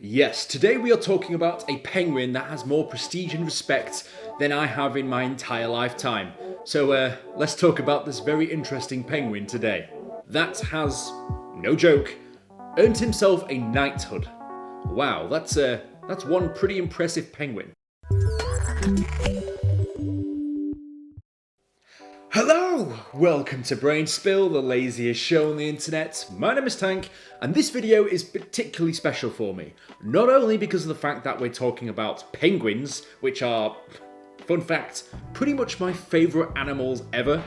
Yes, today we are talking about a penguin that has more prestige and respect than I have in my entire lifetime. So let's talk about this very interesting penguin today. That has, no joke, earned himself a knighthood. Wow, that's one pretty impressive penguin. Hello! Welcome to Brainspill, the laziest show on the internet. My name is Tank, and this video is particularly special for me. Not only because of the fact that we're talking about penguins, which are, fun fact, pretty much my favourite animals ever,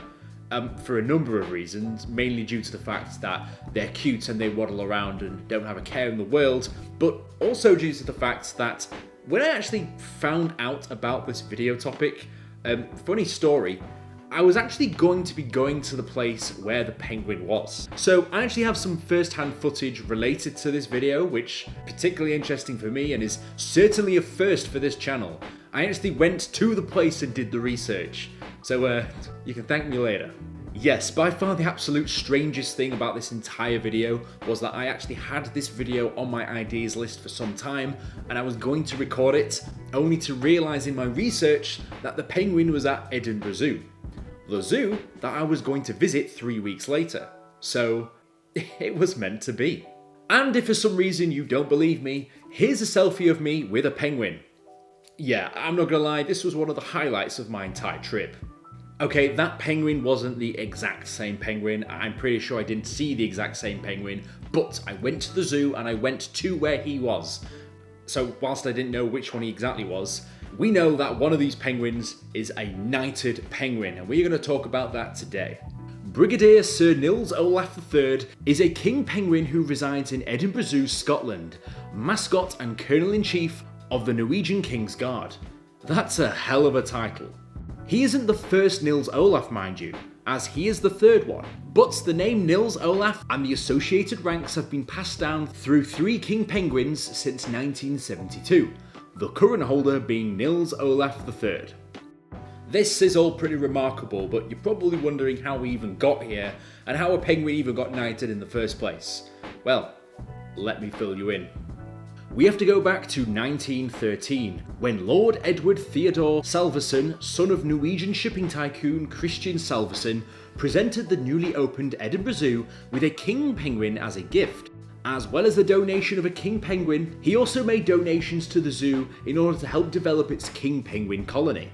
for a number of reasons, mainly due to the fact that they're cute and they waddle around and don't have a care in the world, but also due to the fact that when I actually found out about this video topic, funny story, I was actually going to be going to the place where the penguin was. So I actually have some first-hand footage related to this video, which is particularly interesting for me and is certainly a first for this channel. I actually went to the place and did the research. So you can thank me later. Yes, by far the absolute strangest thing about this entire video was that I actually had this video on my ideas list for some time and I was going to record it, only to realise in my research that the penguin was at Edinburgh Zoo. The zoo that I was going to visit 3 weeks later. So, it was meant to be. And if for some reason you don't believe me, here's a selfie of me with a penguin. Yeah, I'm not gonna lie, this was one of the highlights of my entire trip. Okay, that penguin wasn't the exact same penguin. I'm pretty sure I didn't see the exact same penguin, but I went to the zoo and I went to where he was. So, whilst I didn't know which one he exactly was, we know that one of these penguins is a knighted penguin, and we're going to talk about that today. Brigadier Sir Nils Olaf III is a king penguin who resides in Edinburgh Zoo, Scotland, mascot and Colonel-in-Chief of the Norwegian King's Guard. That's a hell of a title. He isn't the first Nils Olaf, mind you, as he is the third one, but the name Nils Olaf and the associated ranks have been passed down through 3 king penguins since 1972. The current holder being Nils Olaf III. This is all pretty remarkable, but you're probably wondering how we even got here and how a penguin even got knighted in the first place. Well, let me fill you in. We have to go back to 1913, when Lord Edward Theodore Salveson, son of Norwegian shipping tycoon Christian Salveson, presented the newly opened Edinburgh Zoo with a king penguin as a gift. As well as the donation of a king penguin, he also made donations to the zoo in order to help develop its king penguin colony.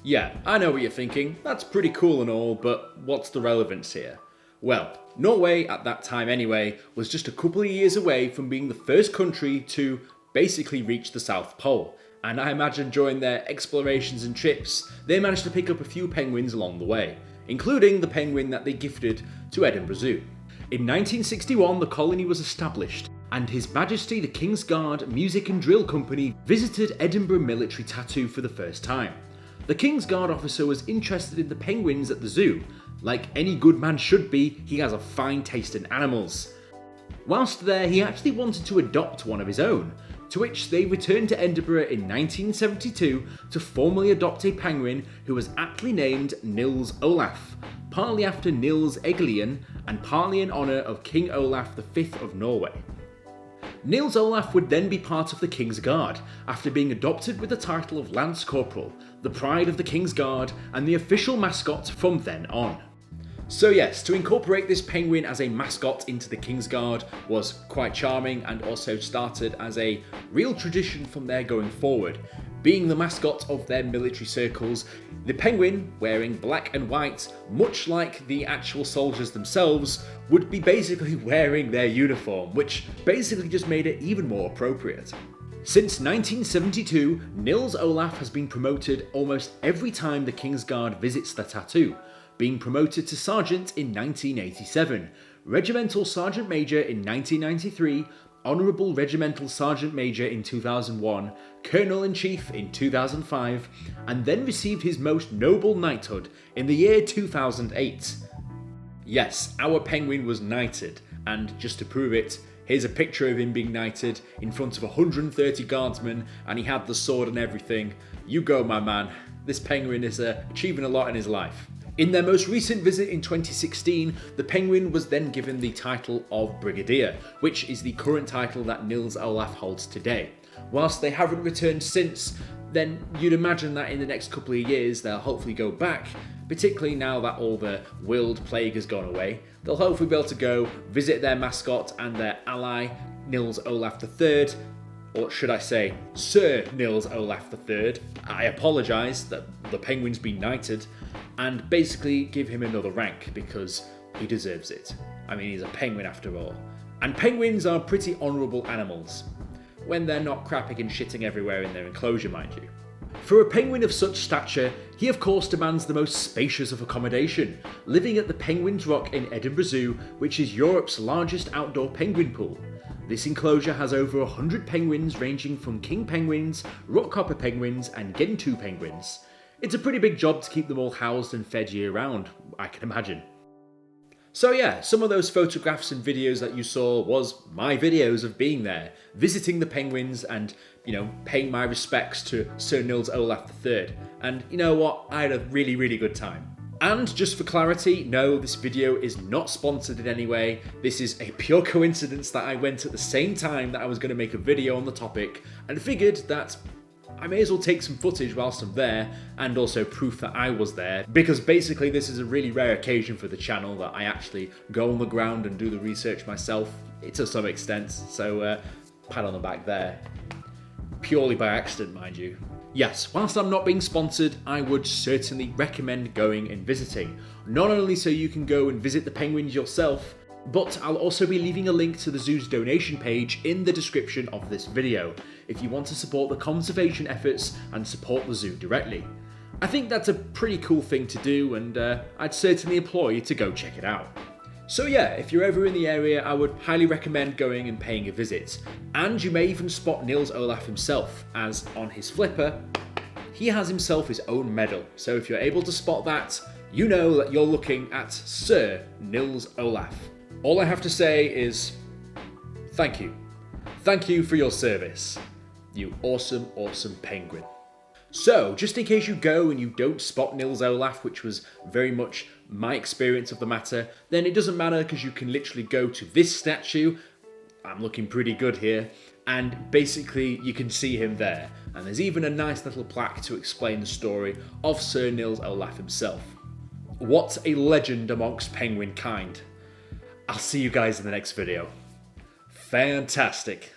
Yeah, I know what you're thinking, that's pretty cool and all, but what's the relevance here? Well, Norway, at that time anyway, was just a couple of years away from being the first country to basically reach the South Pole, and I imagine during their explorations and trips, they managed to pick up a few penguins along the way, including the penguin that they gifted to Edinburgh Zoo. In 1961, the colony was established, and His Majesty the King's Guard Music and Drill Company visited Edinburgh Military Tattoo for the first time. The King's Guard officer was interested in the penguins at the zoo. Like any good man should be, he has a fine taste in animals. Whilst there, he actually wanted to adopt one of his own, to which they returned to Edinburgh in 1972 to formally adopt a penguin who was aptly named Nils Olaf, partly after Nils Egelian and partly in honour of King Olaf V of Norway. Nils Olaf would then be part of the King's Guard, after being adopted with the title of Lance Corporal, the pride of the King's Guard and the official mascot from then on. So yes, to incorporate this penguin as a mascot into the King's Guard was quite charming and also started as a real tradition from there going forward. Being the mascot of their military circles, the penguin, wearing black and white, much like the actual soldiers themselves, would be basically wearing their uniform, which basically just made it even more appropriate. Since 1972, Nils Olaf has been promoted almost every time the King's Guard visits the tattoo, being promoted to Sergeant in 1987, Regimental Sergeant Major in 1993, Honourable Regimental Sergeant Major in 2001, Colonel-in-Chief in 2005, and then received his most noble knighthood in the year 2008. Yes, our penguin was knighted, and just to prove it, here's a picture of him being knighted in front of 130 guardsmen, and he had the sword and everything. You go, my man. This penguin is achieving a lot in his life. In their most recent visit in 2016, the Penguin was then given the title of Brigadier, which is the current title that Nils Olaf holds today. Whilst they haven't returned since, then you'd imagine that in the next couple of years they'll hopefully go back, particularly now that all the World Plague has gone away. They'll hopefully be able to go visit their mascot and their ally, Nils Olaf III, or should I say, Sir Nils Olaf III. I apologise that the Penguin's been knighted, and basically give him another rank because he deserves it. I mean, he's a penguin after all. And penguins are pretty honourable animals, when they're not crapping and shitting everywhere in their enclosure, mind you. For a penguin of such stature, he of course demands the most spacious of accommodation, living at the Penguins Rock in Edinburgh Zoo, which is Europe's largest outdoor penguin pool. This enclosure has over 100 penguins ranging from king penguins, rockhopper penguins and gentoo penguins. It's a pretty big job to keep them all housed and fed year round, I can imagine. So yeah, some of those photographs and videos that you saw was my videos of being there, visiting the penguins and, paying my respects to Sir Nils Olaf III. And you know what? I had a really, really good time. And just for clarity, no, this video is not sponsored in any way. This is a pure coincidence that I went at the same time that I was going to make a video on the topic and figured that I may as well take some footage whilst I'm there and also proof that I was there, because basically this is a really rare occasion for the channel that I actually go on the ground and do the research myself, to some extent, so pat on the back there. Purely by accident, mind you. Yes, whilst I'm not being sponsored, I would certainly recommend going and visiting. Not only so you can go and visit the penguins yourself, but I'll also be leaving a link to the zoo's donation page in the description of this video, if you want to support the conservation efforts and support the zoo directly. I think that's a pretty cool thing to do, and I'd certainly implore you to go check it out. So yeah, if you're ever in the area, I would highly recommend going and paying a visit. And you may even spot Nils Olaf himself, as on his flipper, he has himself his own medal. So if you're able to spot that, you know that you're looking at Sir Nils Olaf. All I have to say is, thank you. Thank you for your service. You awesome, awesome penguin. So, just in case you go and you don't spot Nils Olaf, which was very much my experience of the matter, then it doesn't matter because you can literally go to this statue, I'm looking pretty good here, and basically you can see him there. And there's even a nice little plaque to explain the story of Sir Nils Olaf himself. What a legend amongst penguin kind. I'll see you guys in the next video. Fantastic.